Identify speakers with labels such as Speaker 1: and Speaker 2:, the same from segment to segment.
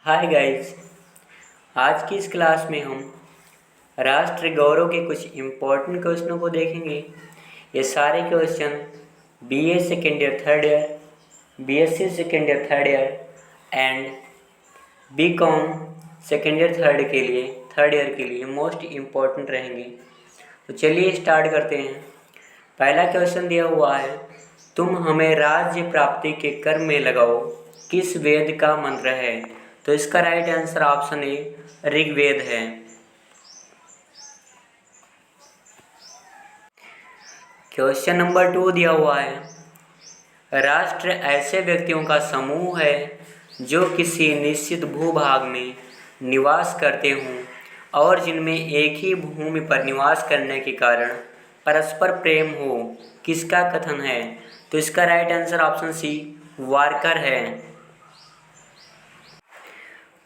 Speaker 1: Hi guys. आज की इस क्लास में हम राष्ट्र गौरव के कुछ इम्पोर्टेंट क्वेश्चनों को देखेंगे। ये सारे question BA second year third year, BSc second year third year and BCom second year third year के लिए मोस्ट इम्पोर्टेंट रहेंगे। तो चलिए स्टार्ट करते हैं। पहला क्वेश्चन दिया हुआ है, तुम हमें राज्य प्राप्ति के कर्म में लगाओ, किस वेद का मंत्र है? तो इसका right answer option A Rigveda है। क्वेश्चन नंबर 2 दिया हुआ है, राष्ट्र ऐसे व्यक्तियों का समूह है जो किसी निश्चित भूभाग में निवास करते हों और जिनमें एक ही भूमि पर निवास करने के कारण परस्पर प्रेम हो, किसका कथन है? तो इसका right answer option C Warkar है।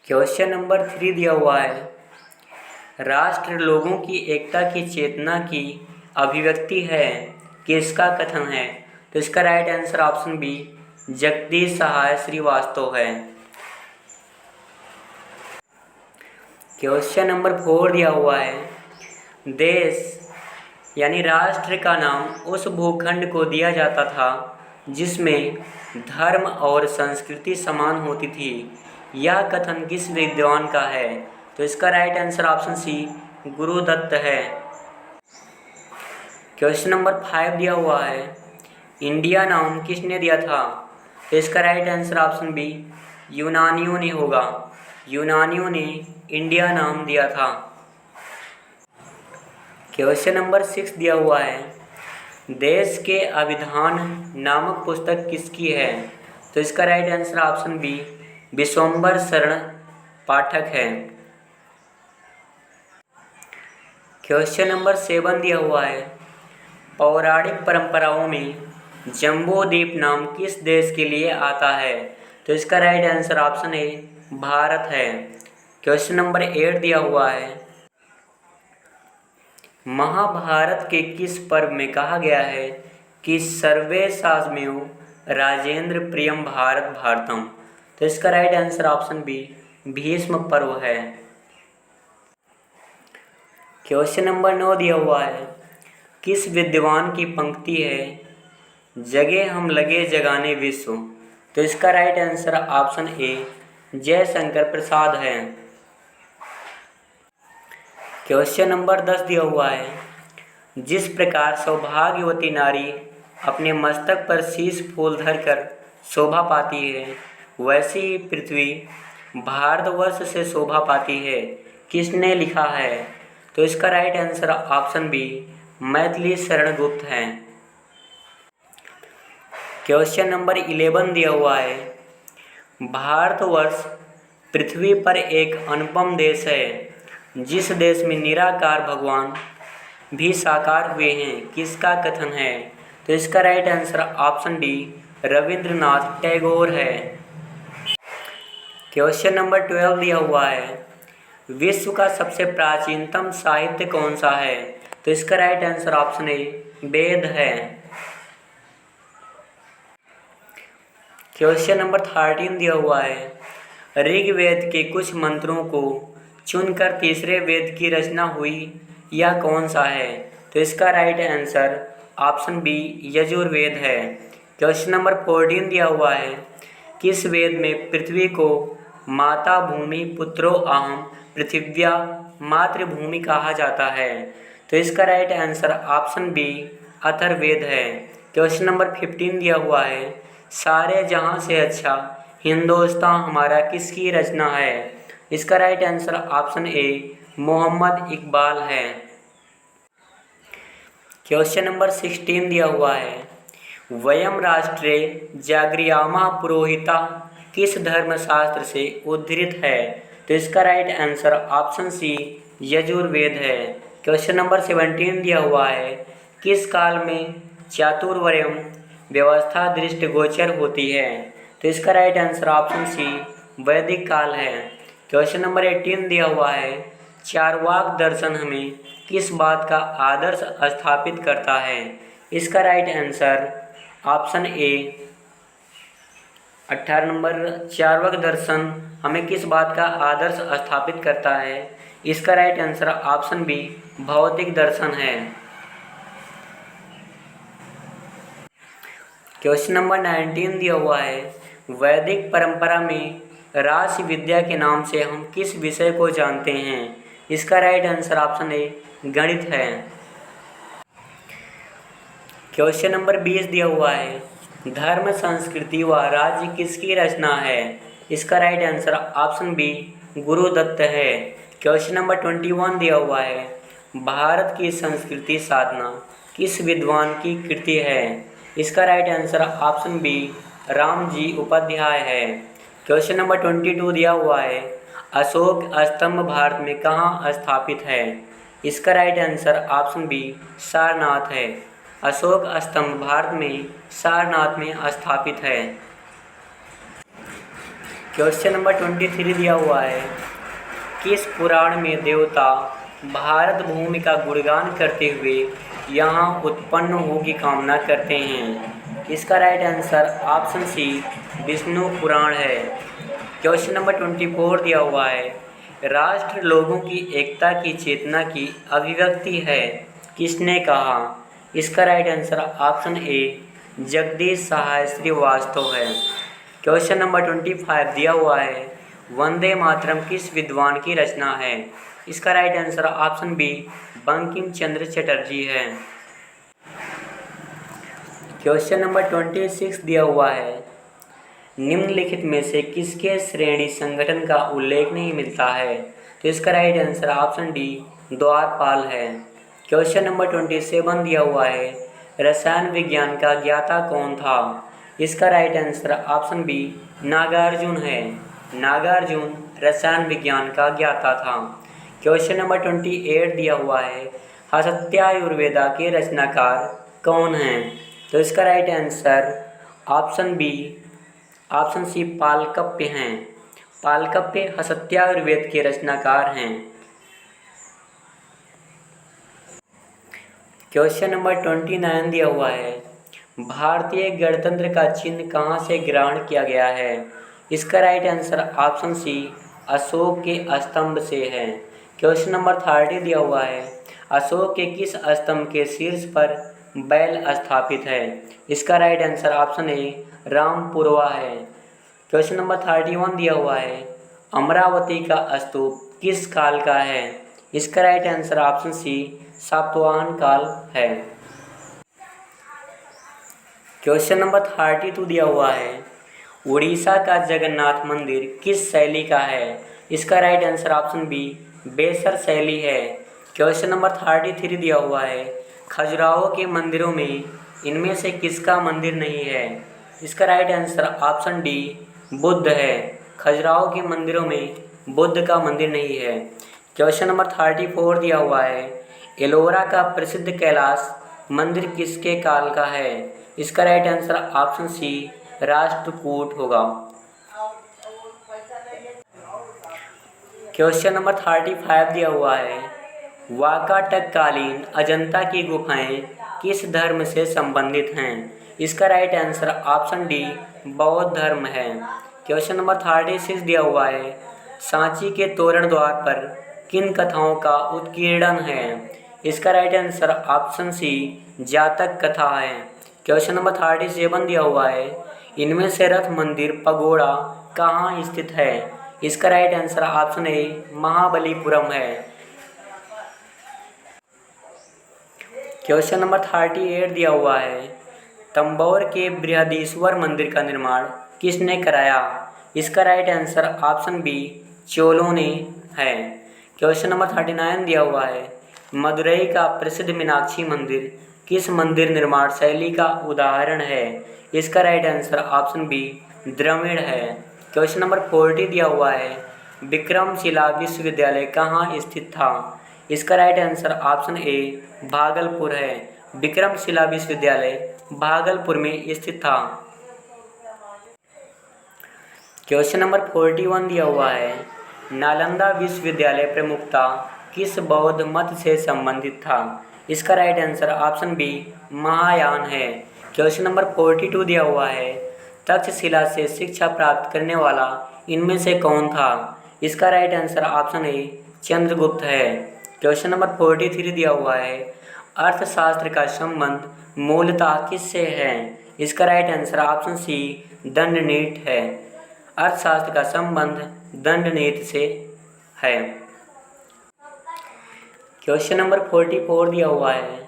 Speaker 1: क्वेश्चन नंबर 3 दिया हुआ है, राष्ट्र लोगों की एकता की चेतना की अभिव्यक्ति है, किसका कथन है? तो इसका right answer option B Jagdish Sahay Srivastava है। क्वेश्चन नंबर 4 दिया हुआ है, देश यानी राष्ट्र का नाम उस भूखंड को दिया जाता था जिसमें धर्म और संस्कृति समान होती थी, यह कथन किस विद्वान का है? तो इसका right answer option C Gurudutt है। क्वेश्चन नंबर 5 दिया हुआ है, इंडिया नाम किसने दिया था? तो इसका राइट आंसर ऑप्शन बी यूनानियों ने होगा। यूनानियों ने इंडिया नाम दिया था। क्वेश्चन नंबर 6 दिया हुआ है, देश के अभिधान नामक पुस्तक किसकी है? तो इसका right answer option B Vishwambhar Sharan Pathak है। क्वेश्चन नंबर 7 दिया हुआ है, पौराणिक परंपराओं में जम्बू द्वीप नाम किस देश के लिए आता है? तो इसका right answer option A Bharat है। क्वेश्चन नंबर 8 दिया हुआ है, महाभारत के किस पर्व में कहा गया है कि सर्वेषामेव राजेंद्र प्रियम भारत भारतम? तो इसका right answer option B Bhishma Parva है। क्वेश्चन नंबर 9 दिया हुआ है, किस विद्वान की पंक्ति है, जगे हम लगे जगाने विश्व? तो इसका right answer option A Jaishankar Prasad है। क्वेश्चन नंबर 10 दिया हुआ है, जिस प्रकार सौभाग्यवती नारी अपने मस्तक पर शीश फूल धरकर शोभा पाती है, वैसी ही पृथ्वी भारतवर्ष से शोभा पाती है, किसने लिखा है? तो इसका right answer option B Maithili Sharan Gupt है। क्वेश्चन नंबर 11 दिया हुआ है, भारतवर्ष पृथ्वी पर एक अनुपम देश है, जिस देश में निराकार भगवान भी साकार हुए हैं, किसका कथन है? तो इसका right answer option D Rabindranath Tagore है। क्वेश्चन नंबर 12 दिया हुआ है, विश्व का सबसे प्राचीनतम साहित्य कौन सा है? तो इसका राइट आंसर ऑप्शन ए वेद है। क्वेश्चन नंबर 13 दिया हुआ है, ऋग्वेद के कुछ मंत्रों को चुनकर तीसरे वेद की रचना हुई, यह कौन सा है? तो इसका right answer option B Yajurveda है। क्वेश्चन नंबर 14 दिया हुआ है, किस वेद में पृथ्वी को माता भूमि पुत्रो अहम पृथिव्या मातृभूमि कहा जाता है? तो इसका right answer option B Atharvaveda है। क्वेश्चन नंबर 15 दिया हुआ है, सारे जहां से अच्छा हिंदुस्तान हमारा किसकी रचना है? इसका right answer option A Mohammad Iqbal है। क्वेश्चन नंबर 16 दिया हुआ है, वयम राष्ट्रे जागृयामा पुरोहिता किस धर्मशास्त्र से उद्धृत है? तो इसका right answer option C Yajurveda है। क्वेश्चन नंबर 17 दिया हुआ है, किस काल में चातुर्वर्ण्यम व्यवस्था दृष्टिगोचर होती है? तो इसका राइट आंसर ऑप्शन सी वैदिक काल है। क्वेश्चन नंबर 18 दिया हुआ है, चारवाक दर्शन हमें किस बात का आदर्श स्थापित करता है? इसका right answer option A 18 number Charvak दर्शन हमें किस बात का आदर्श स्थापित करता है? इसका राइट आंसर ऑप्शन बी भौतिक दर्शन है। क्वेश्चन नंबर 19 दिया हुआ है, वैदिक परंपरा में राशि विद्या के नाम से हम किस विषय को जानते हैं? इसका राइट आंसर ऑप्शन ए गणित है। क्वेश्चन नंबर 20 दिया हुआ है, धर्म संस्कृति व राज्य किसकी रचना है? इसका right answer option B Gurudutt है। क्वेश्चन नंबर 21 दिया हुआ है, भारत की संस्कृति साधना किस विद्वान की कृति है? इसका right answer option B Ramji Upadhyay है। क्वेश्चन नंबर 22 दिया हुआ है, अशोक स्तंभ भारत में कहाँ स्थापित है? इसका right answer option B Sarnath है। अशोक स्तंभ भारत में सारनाथ में स्थापित है। क्वेश्चन नंबर 23 दिया हुआ है, किस पुराण में देवता भारत भूमि का गुणगान करते हुए यहाँ उत्पन्न हो की कामना करते हैं? इसका right answer option C Vishnu Purana है। क्वेश्चन नंबर 24 दिया हुआ है, राष्ट्र लोगों की एकता की चेतना की अभिव्यक्ति है, किसने कहा? इसका right answer option A Jagdish Sahay Srivastava है। क्वेश्चन नंबर 25 दिया हुआ है, वंदे मातरम किस विद्वान की रचना है? इसका right answer option B Bankim Chandra Chatterjee है। क्वेश्चन नंबर 26 दिया हुआ है, निम्नलिखित में से किसके श्रेणी संगठन का उल्लेख नहीं मिलता है? तो इसका राइट आंसर ऑप्शन डी द्वारपाल है। क्वेश्चन नंबर 27 दिया हुआ है, रसायन विज्ञान का ज्ञाता कौन था? इसका right answer option B Nagarjuna है। नागार्जुन रसायन विज्ञान का ज्ञाता था। क्वेश्चन नंबर 28 दिया हुआ है, हसत्यायुर्वेदा के रचनाकार कौन हैं? तो इसका right answer option B option C Palakapya हैं। पालकप्य हसत्यायुर्वेद के रचनाकार हैं। क्वेश्चन नंबर 29 दिया हुआ है, भारतीय गणतंत्र का चिन्ह कहाँ से ग्रहण किया गया है? इसका right answer option C Ashok के स्तंभ से है। क्वेश्चन नंबर 30 दिया हुआ है, अशोक के किस स्तंभ के शीर्ष पर बैल स्थापित है? इसका right answer option A Rampurva है। क्वेश्चन नंबर 31 दिया हुआ है, अमरावती का स्तूप किस काल का है? इसका right answer option C Satavahana काल है। क्वेश्चन नंबर 32 दिया हुआ है, उड़ीसा का जगन्नाथ मंदिर किस शैली का है? इसका राइट आंसर ऑप्शन बी बेसर शैली है। क्वेश्चन नंबर 33 दिया हुआ है, खजुराहो के मंदिरों में इनमें से किसका मंदिर नहीं है? इसका right answer option D Buddha है। खजुराहो के मंदिरों में बुद्ध का मंदिर नहीं है। क्वेश्चन नंबर 34 दिया हुआ है, एलोरा का प्रसिद्ध कैलाश मंदिर किसके काल का है? इसका right answer option C Rashtrakuta होगा। क्वेश्चन नंबर 35 दिया हुआ है, वाकाटककालीन अजंता की गुफाएं किस धर्म से संबंधित हैं? इसका राइट आंसर ऑप्शन डी बौद्ध धर्म है। क्वेश्चन नंबर 36 दिया हुआ है, सांची के तोरण द्वार पर किन कथाओं का उत्कीर्णन है? इसका राइट आंसर ऑप्शन सी जातक कथा है। क्वेश्चन नंबर 37 दिया हुआ है, इनमें से रथ मंदिर पगोड़ा कहाँ स्थित है? इसका right answer option A Mahabalipuram है। क्वेश्चन नंबर 38 दिया हुआ है, तंबौर के बृहदीश्वर मंदिर का निर्माण किसने कराया? इसका राइट आंसर ऑप्शन बी चोलों ने है। क्वेश्चन नंबर 39 दिया हुआ है, मदुरई का प्रसिद्ध मीनाक्षी मंदिर किस मंदिर निर्माण शैली का उदाहरण है? इसका right answer option B Dravida है। क्वेश्चन नंबर 40 दिया हुआ है, विक्रमशिला विश्वविद्यालय कहाँ स्थित था? इसका राइट आंसर ऑप्शन ए भागलपुर है। विक्रमशिला विश्वविद्यालय भागलपुर में स्थित था। क्वेश्चन नंबर 41 दिया हुआ है, नालंदा विश्वविद्यालय प्रमुखता किस बौद्ध मत से संबंधित था? इसका right answer option B Mahayana है। क्वेश्चन नंबर 42 दिया हुआ है, तक्षशिला से शिक्षा प्राप्त करने वाला इनमें से कौन था? इसका right answer option A Chandragupta है। क्वेश्चन नंबर 43 दिया हुआ है, अर्थशास्त्र का संबंध मूलतः किससे है? इसका राइट आंसर ऑप्शन सी दंडनीति है। अर्थशास्त्र का संबंध दंडनीति से है। क्वेश्चन नंबर 44 दिया हुआ है,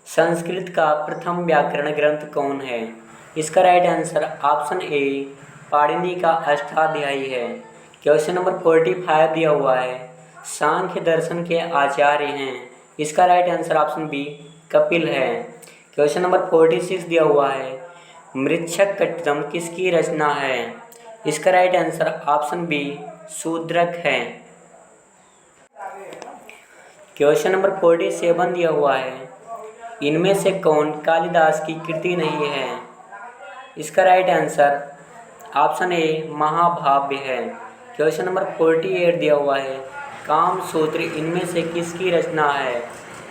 Speaker 1: संस्कृत का प्रथम व्याकरण ग्रंथ कौन है? इसका राइट आंसर ऑप्शन ए पाणिनि का अष्टाध्यायी है। क्वेश्चन नंबर 45 दिया हुआ है, सांख्य दर्शन के आचार्य हैं। इसका right answer option B Kapil है। क्वेश्चन नंबर 46 दिया हुआ है, मृच्छक कट्टम किसकी रचना है? इसका right answer option B Shudraka है। क्वेश्चन नंबर 47 दिया हुआ है, इनमें से कौन कालिदास की कृति नहीं है? इसका राइट आंसर ऑप्शन ए महाभाव्य है। क्वेश्चन नंबर 48 दिया हुआ है, कामसूत्र इनमें से किसकी रचना है?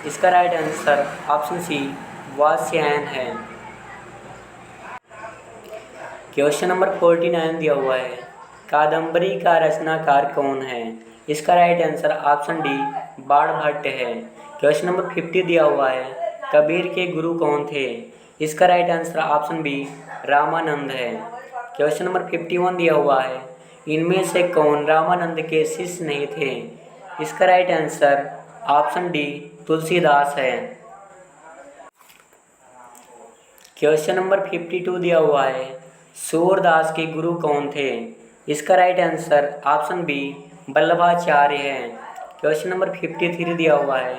Speaker 1: इसका right answer option C Vatsyayana है। क्वेश्चन नंबर 49 दिया हुआ है, कादम्बरी का रचनाकार कौन है? इसका right answer option D Banabhatta है। क्वेश्चन नंबर 50 दिया हुआ है, कबीर के गुरु कौन थे? इसका right answer option B Ramanand है। क्वेश्चन नंबर 51 दिया हुआ है, इनमें से कौन रामानंद के शिष्य नहीं थे? इसका right answer option D Tulsidas है। क्वेश्चन नंबर 52 दिया हुआ है, सूरदास के गुरु कौन थे? इसका right answer option B Vallabhacharya है। क्वेश्चन नंबर 53 दिया हुआ है,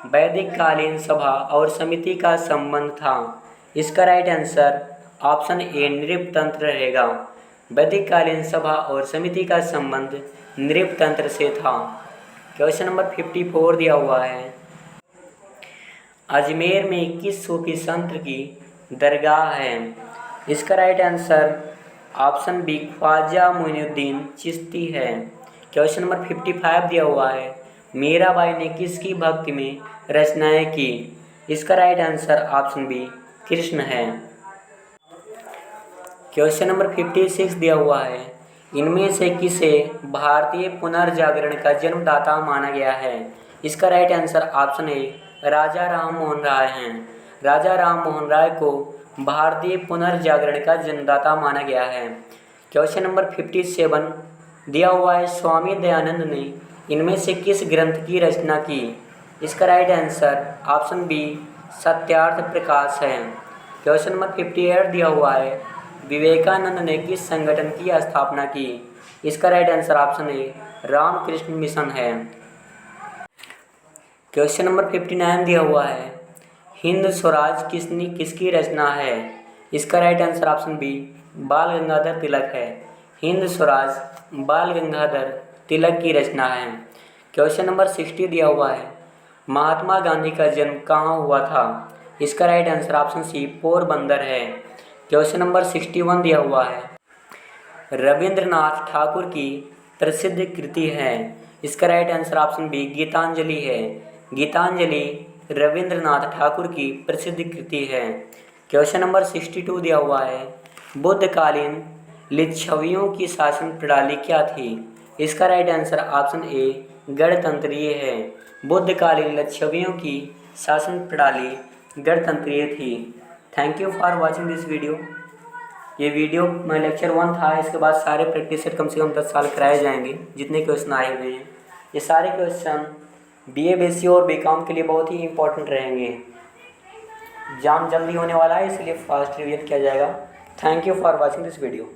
Speaker 1: वैदिक कालीन सभा और समिति का संबंध था। इसका राइट आंसर ऑप्शन ए नृपतंत्र रहेगा। वैदिक कालीन सभा और समिति का संबंध नृपतंत्र से था। क्वेश्चन नंबर 54 दिया हुआ है, अजमेर में किस सूफी संत की दरगाह है? इसका right answer option B Khwaja Moinuddin Chishti है। क्वेश्चन नंबर 55 दिया हुआ है, मीराबाई ने किसकी भक्ति में रचनाएं की? इसका right answer option B Krishna है। क्वेश्चन नंबर 56 दिया हुआ है, इनमें से किसे भारतीय पुनर्जागरण का जन्मदाता माना गया है? इसका राइट आंसर ऑप्शन ए राजा राम मोहन राय हैं। राजा राम मोहन राय को भारतीय पुनर्जागरण का जन्मदाता माना गया है। क्वेश्चन नंबर 57 दिया हुआ है, स्वामी दयानंद ने इनमें से किस ग्रंथ की रचना की? इसका right answer option B Satyarth Prakash है। क्वेश्चन नंबर 58 दिया हुआ है, विवेकानंद ने किस संगठन की स्थापना की? इसका right answer option A Ramakrishna mission है। क्वेश्चन नंबर 59 दिया हुआ है, हिंद स्वराज किसकी रचना है? इसका राइट आंसर ऑप्शन बी बाल गंगाधर तिलक है। हिंद स्वराज बाल गंगाधर तिलक की रचना है। क्वेश्चन नंबर 60 दिया हुआ है, महात्मा गांधी का जन्म कहाँ हुआ था? इसका right answer option C Porbandar है। क्वेश्चन नंबर 61 दिया हुआ है, रविंद्रनाथ ठाकुर की प्रसिद्ध कृति है। इसका right answer option B Gitanjali है। गीतांजलि रविंद्रनाथ ठाकुर की प्रसिद्ध कृति है। क्वेश्चन नंबर 62 दिया हुआ है, बुद्धकालीन लिच्छवियों की शासन प्रणाली क्या थी? इसका राइट आंसर ऑप्शन ए गणतंत्रीय है। बुद्धकालीन लिच्छवियों की शासन प्रणाली गणतंत्रीय थी। Thank you for watching this video. ये वीडियो में लेक्चर 1 था। इसके बाद सारे प्रैक्टिस सेट कम से कम 10 साल कराए जाएंगे जितने क्वेश्चन आए हुए हैं। ये सारे क्वेश्चन BA BSc और BCom के लिए बहुत ही इंपॉर्टेंट रहेंगे। एग्जाम जल्दी होने वाला है, इसलिए फास्ट रिवीजन किया जाएगा। Thank you for watching this video.